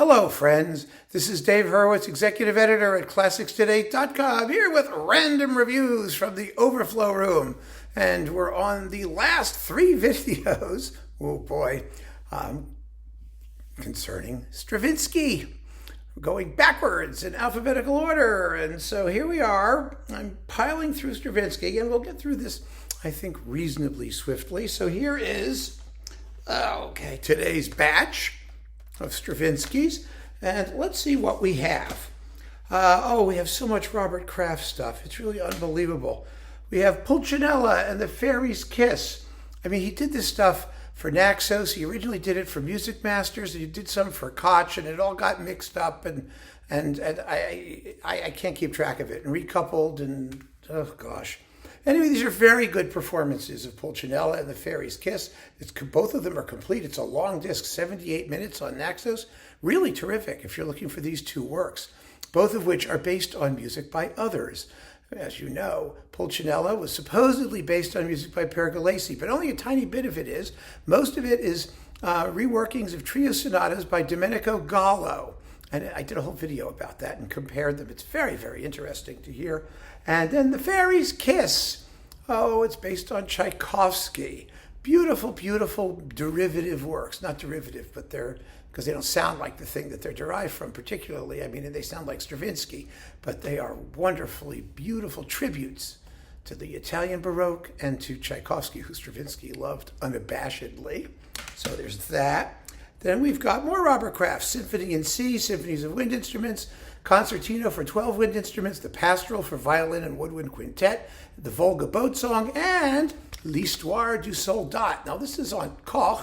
Hello, friends. This is Dave Hurwitz, executive editor at ClassicsToday.com, here with random reviews from the Overflow room. And we're on the last 3 videos, oh boy, concerning Stravinsky. We're going backwards in alphabetical order. And so here we are. I'm piling through Stravinsky, and we'll get through this, I think, reasonably swiftly. So here is, today's batch of Stravinsky's, and let's see what we have. We have so much Robert Kraft stuff. It's really unbelievable. We have Pulcinella and the Fairy's Kiss. I mean, he did this stuff for Naxos. He originally did it for Music Masters, and he did some for Koch, and it all got mixed up, and I can't keep track of it, and recoupled, and oh gosh. Anyway, these are very good performances of Pulcinella and the Fairy's Kiss. Both of them are complete. It's a long disc, 78 minutes on Naxos. Really terrific if you're looking for these two works, both of which are based on music by others. As you know, Pulcinella was supposedly based on music by Pergolesi, but only a tiny bit of it is. Most of it is reworkings of trio sonatas by Domenico Gallo. And I did a whole video about that and compared them. It's very, very interesting to hear. And then the Fairy's Kiss. Oh, it's based on Tchaikovsky. Beautiful, beautiful derivative works. Not derivative, but they're, because they don't sound like the thing that they're derived from particularly. I mean, they sound like Stravinsky, but they are wonderfully beautiful tributes to the Italian Baroque and to Tchaikovsky, who Stravinsky loved unabashedly. So there's that. Then we've got more Robert Kraft, Symphony in C, Symphonies of Wind Instruments, Concertino for 12 wind instruments, the Pastoral for violin and woodwind quintet, the Volga Boat Song, and L'Histoire du Soldat. Now this is on Koch,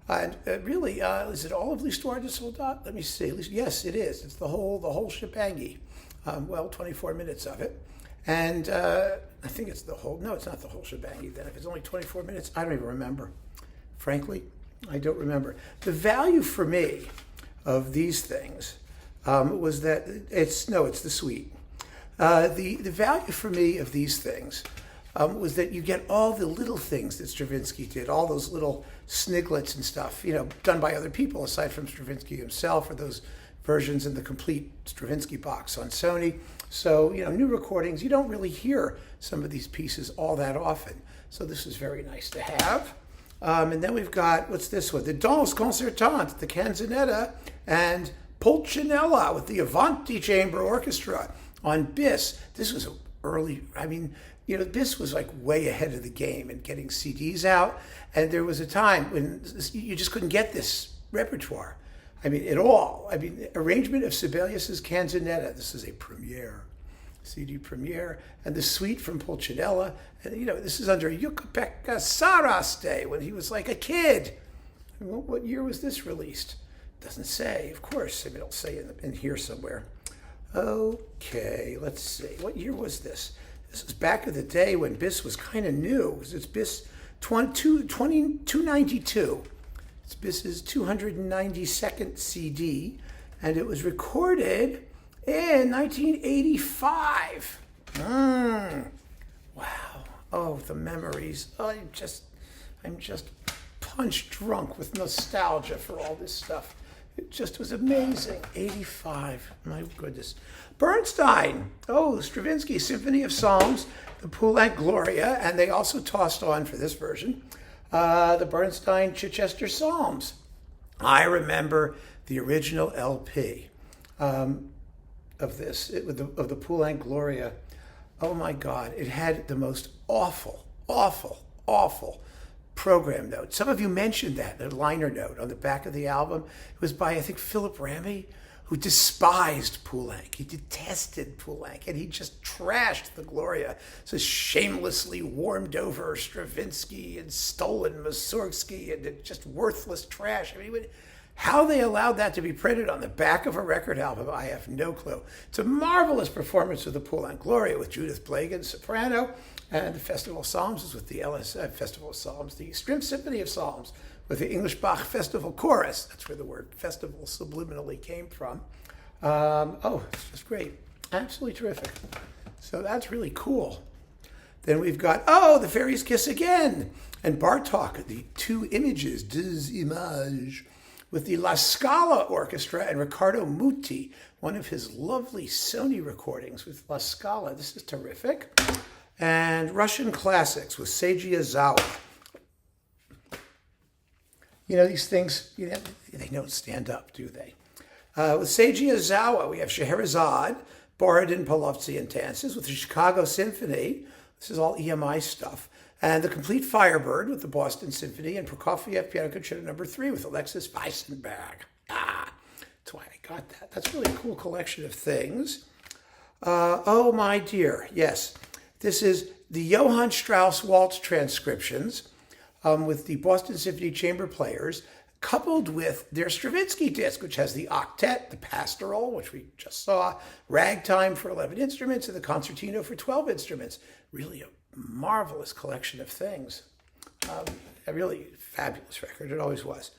and really, is it all of L'Histoire du Soldat? Let me see. Yes, it is. It's the whole shebangy. 24 minutes of it. And I think it's the whole, no, it's not the whole shebangy then. If it's only 24 minutes, I don't even remember. Frankly, I don't remember. The value for me of these things was that it's the suite. The value for me of these things was that you get all the little things that Stravinsky did, all those little sniglets and stuff, done by other people aside from Stravinsky himself, or those versions in the complete Stravinsky box on Sony. So, new recordings, you don't really hear some of these pieces all that often. So this is very nice to have. And then we've got, what's this one? The Danse Concertante, the Canzonetta, and Pulcinella with the Avanti Chamber Orchestra on BIS. This was early, BIS was like way ahead of the game in getting CDs out. And there was a time when you just couldn't get this repertoire. At all. Arrangement of Sibelius's Canzonetta. This is a premiere. CD premiere, and the suite from Pulcinella. And, this is under Jukka-Pekka Saraste when he was like a kid. What year was this released? Doesn't say, of course. It'll say in here somewhere. Okay, let's see. What year was this? This was back in the day when BIS was kind of new. It's BIS 292. It's BIS's 292nd CD, and it was recorded in 1985. Wow. Oh, the memories. I'm just punch drunk with nostalgia for all this stuff. It just was amazing. 85. My goodness. Bernstein. Oh, Stravinsky Symphony of Songs, the Poulenc Gloria, and they also tossed on for this version the Bernstein Chichester Psalms. I remember the original LP. Of this, of the Poulenc Gloria. Oh my God, it had the most awful program note. Some of you mentioned that, a liner note on the back of the album. It was by, I think, Philip Ramy, who despised Poulenc. He detested Poulenc, and he just trashed the Gloria. So shamelessly warmed over Stravinsky and stolen Mussorgsky, and just worthless trash. How they allowed that to be printed on the back of a record album, I have no clue. It's a marvelous performance of the Poulenc Gloria with Judith Blagan, soprano, and the Festival of Psalms is with the Festival of Psalms, the Strim Symphony of Psalms with the English Bach Festival Chorus. That's where the word festival subliminally came from. It's just great. Absolutely terrific. So that's really cool. Then we've got, the Fairy's Kiss again. And Bartók, the two images, deux images, with the La Scala Orchestra and Riccardo Muti, one of his lovely Sony recordings with La Scala. This is terrific. And Russian classics with Seiji Ozawa. These things, they don't stand up, do they? With Seiji Ozawa, we have Scheherazade, Borodin, Polovtsy, and Dances with the Chicago Symphony. This is all EMI stuff. And the Complete Firebird with the Boston Symphony, and Prokofiev Piano Concerto No. 3 with Alexis Weissenberg. That's why I got that. That's really a cool collection of things. Oh, my dear. Yes, this is the Johann Strauss Waltz transcriptions with the Boston Symphony Chamber Players, coupled with their Stravinsky disc, which has the octet, the pastoral, which we just saw, ragtime for 11 instruments, and the concertino for 12 instruments. Really a marvelous collection of things. A really fabulous record. It always was.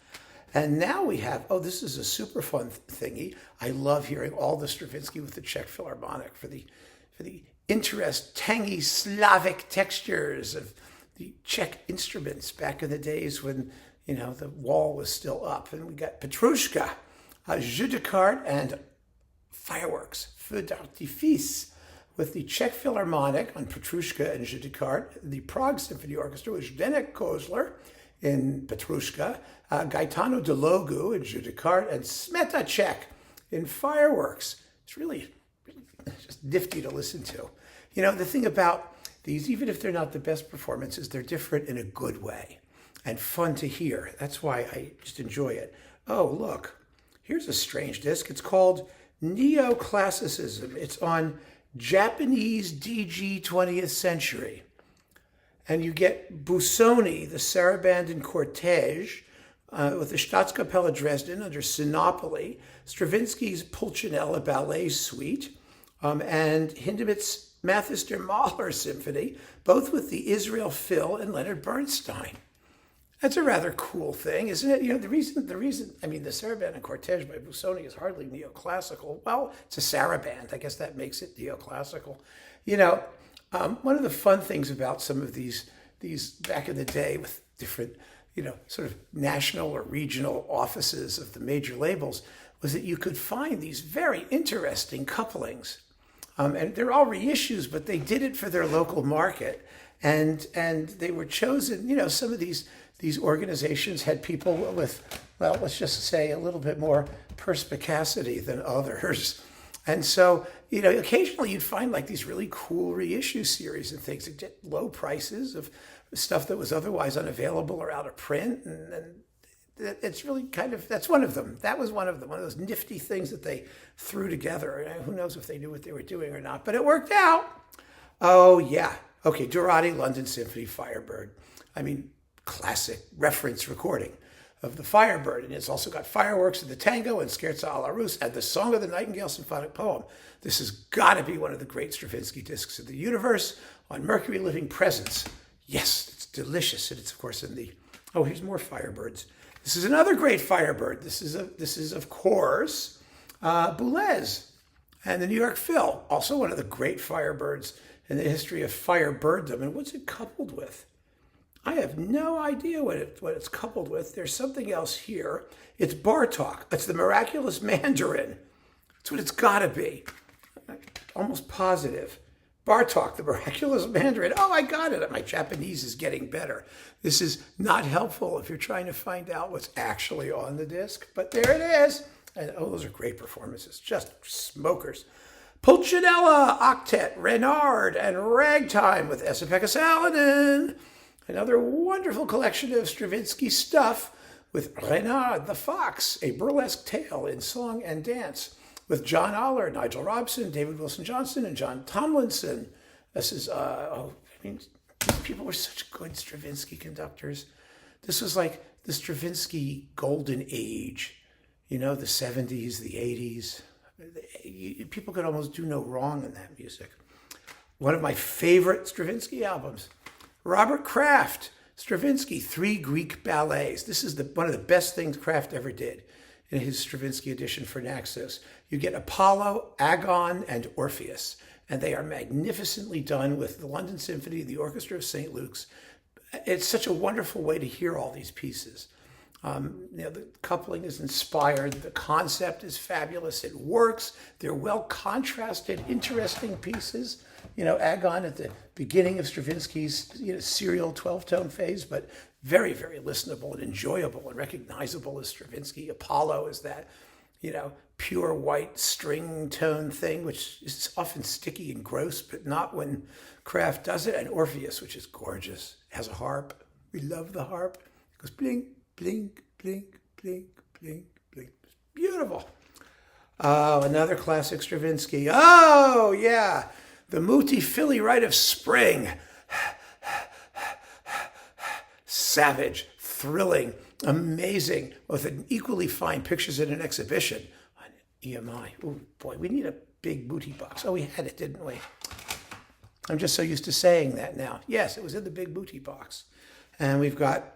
And now we have, this is a super fun thingy. I love hearing all the Stravinsky with the Czech Philharmonic for the tangy Slavic textures of the Czech instruments back in the days when, the wall was still up. And we got Petrushka, Jeu de Cartes, and Fireworks, Feu d'Artifice, with the Czech Philharmonic on Petrushka and Jeu de Cartes, the Prague Symphony Orchestra with Zdeněk Kozler in Petrushka, Gaetano Dologu in Jeu de Cartes, and Smeta Czech in Fireworks. It's really just nifty to listen to. The thing about these, even if they're not the best performances, they're different in a good way and fun to hear. That's why I just enjoy it. Oh, look, here's a strange disc. It's called Neoclassicism. It's on Japanese DG 20th Century. And you get Busoni, the Saraband and Cortege, with the Staatskapelle Dresden under Sinopoli, Stravinsky's Pulcinella Ballet Suite, and Hindemith's Mathis der Mahler Symphony, both with the Israel Phil and Leonard Bernstein. That's a rather cool thing, isn't it? The reason, the Saraband and Cortege by Busoni is hardly neoclassical. Well, it's a Saraband. I guess that makes it neoclassical. One of the fun things about some of these back in the day with different, sort of national or regional offices of the major labels was that you could find these very interesting couplings. And they're all reissues, but they did it for their local market. And they were chosen, some of these organizations had people with, well, let's just say a little bit more perspicacity than others. And so, occasionally you'd find like these really cool reissue series and things at low prices of stuff that was otherwise unavailable or out of print. And it's really that's one of them. That was one of them, one of those nifty things that they threw together. And who knows if they knew what they were doing or not, but it worked out. Oh, yeah. Okay, Durati, London Symphony, Firebird. Classic reference recording of the Firebird. And it's also got Fireworks and the Tango and Scherzo alla Russe and the Song of the Nightingale Symphonic Poem. This has got to be one of the great Stravinsky discs of the universe on Mercury Living Presence. Yes, it's delicious. And it's, of course, in the... Oh, here's more Firebirds. This is another great Firebird. This is of course, Boulez and the New York Phil. Also one of the great Firebirds in the history of Firebirddom. And what's it coupled with? I have no idea what it's coupled with. There's something else here. It's Bartók. It's the Miraculous Mandarin. That's what it's got to be. I'm almost positive. Bartók, the Miraculous Mandarin. Oh, I got it. My Japanese is getting better. This is not helpful if you're trying to find out what's actually on the disc, but there it is. And those are great performances, just smokers. Pulcinella, Octet, Renard, and Ragtime with Esa-Pekka Salonen. Another wonderful collection of Stravinsky stuff with Renard the Fox, a burlesque tale in song and dance with John Aller, Nigel Robson, David Wilson Johnson, and John Tomlinson. This is, these people were such good Stravinsky conductors. This was like the Stravinsky golden age, the 70s, the 80s. People could almost do no wrong in that music. One of my favorite Stravinsky albums, Robert Kraft, Stravinsky, 3 Greek ballets. This is one of the best things Kraft ever did in his Stravinsky edition for Naxos. You get Apollo, Agon, and Orpheus, and they are magnificently done with the London Symphony, the Orchestra of St. Luke's. It's such a wonderful way to hear all these pieces. The coupling is inspired. The concept is fabulous. It works. They're well contrasted, interesting pieces. Agon at the beginning of Stravinsky's serial 12-tone phase, but very, very listenable and enjoyable and recognizable as Stravinsky. Apollo is that, pure white string tone thing, which is often sticky and gross, but not when Kraft does it. And Orpheus, which is gorgeous, has a harp. We love the harp. It goes blink, blink, blink, blink, blink, blink. It's beautiful. Oh, another classic Stravinsky. Oh, yeah. The Muti Philly Rite of Spring. Savage, thrilling, amazing, with an equally fine pictures in an exhibition on EMI. Oh, boy, we need a big booty box. Oh, we had it, didn't we? I'm just so used to saying that now. Yes, it was in the big booty box. And we've got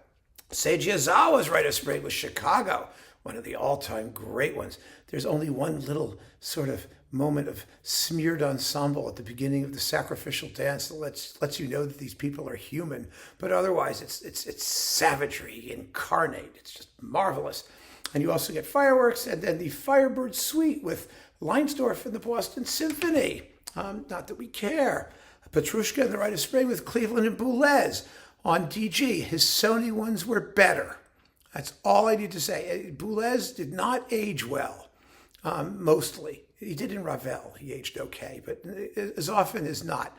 Seiji Ozawa's Rite of Spring with Chicago, one of the all-time great ones. There's only one little sort of moment of smeared ensemble at the beginning of the sacrificial dance that lets you know that these people are human. But otherwise, it's savagery incarnate. It's just marvelous. And you also get fireworks, and then the Firebird Suite with Leinsdorf and the Boston Symphony. Not that we care. Petrushka and the Rite of Spring with Cleveland and Boulez. On DG, his Sony ones were better. That's all I need to say. Boulez did not age well, mostly. He did in Ravel. He aged okay, but as often as not.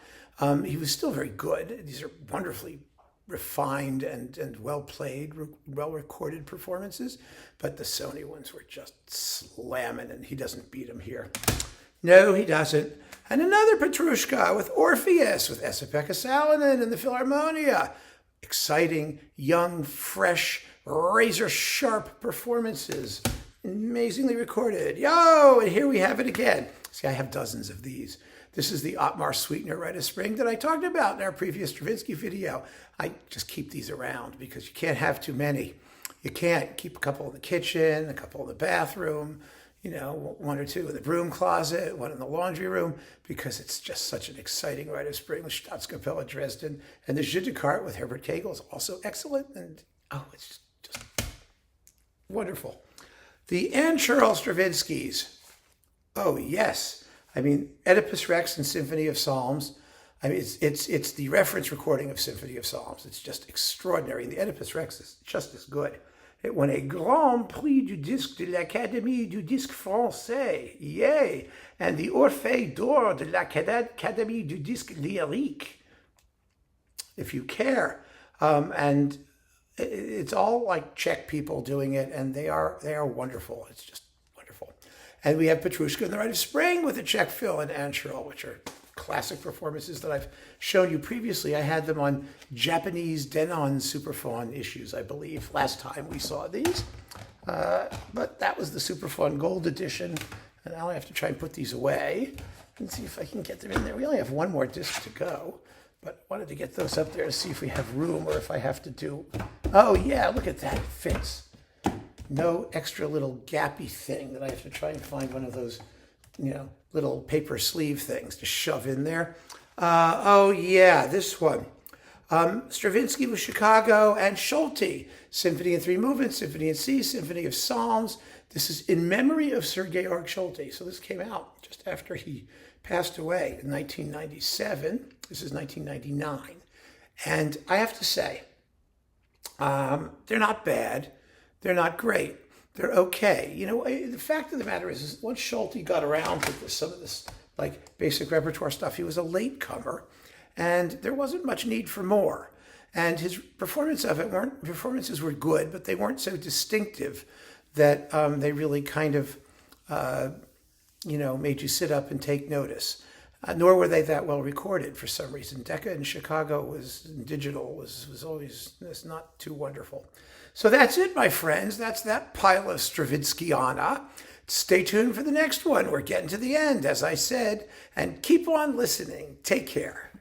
He was still very good. These are wonderfully refined and well-played, well-recorded performances, but the Sony ones were just slamming, and he doesn't beat him here. No, he doesn't. And another Petrushka with Orpheus, with Esa-Pekka Salonen and the Philharmonia. Exciting, young, fresh, razor-sharp performances. Amazingly recorded. Yo, and here we have it again. See, I have dozens of these. This is the Ottmar Sweetener Rite of Spring that I talked about in our previous Stravinsky video. I just keep these around because you can't have too many. You can't keep a couple in the kitchen, a couple in the bathroom, one or two in the broom closet, one in the laundry room, because it's just such an exciting Rite of Spring with Staatskapelle Dresden. And the Jeu de Cartes with Herbert Kegel is also excellent. And, it's just wonderful. The Anne Churl Stravinskys. Oh, yes. Oedipus Rex and Symphony of Psalms. It's the reference recording of Symphony of Psalms. It's just extraordinary. And the Oedipus Rex is just as good. It won a Grand Prix du Disque de l'Académie du Disque Français. Yay! And the Orphée d'Or de l'Académie du Disque Lyrique, if you care. And it's all like Czech people doing it, and they are wonderful. It's just wonderful. And we have Petrushka and the Rite of Spring with the Czech Phil and Anne Churl, which are classic performances that I've shown you previously. I had them on Japanese Denon Superphone issues, I believe, last time we saw these. But that was the Superphone Gold Edition, and now I have to try and put these away and see if I can get them in there. We only have one more disc to go, but wanted to get those up there to see if we have room or if I have to do... Oh, yeah, look at that. It fits. No extra little gappy thing that I have to try and find one of those, little paper sleeve things to shove in there. Oh, yeah, this one. Stravinsky with Chicago and Schulte. Symphony in 3 movements, Symphony in C, Symphony of Psalms. This is in memory of Sir Georg Schulte. So this came out just after he passed away in 1997. This is 1999. And I have to say, they're not bad. They're not great. They're okay. The fact of the matter is once Schulte got around to some of this basic repertoire stuff, he was a latecomer, and there wasn't much need for more. And his performances were good, but they weren't so distinctive that they really kind of, made you sit up and take notice. Nor were they that well recorded for some reason. Decca in Chicago digital was always not too wonderful. So that's it, my friends. That's that pile of Stravinskyiana. Stay tuned for the next one. We're getting to the end, as I said, and keep on listening. Take care.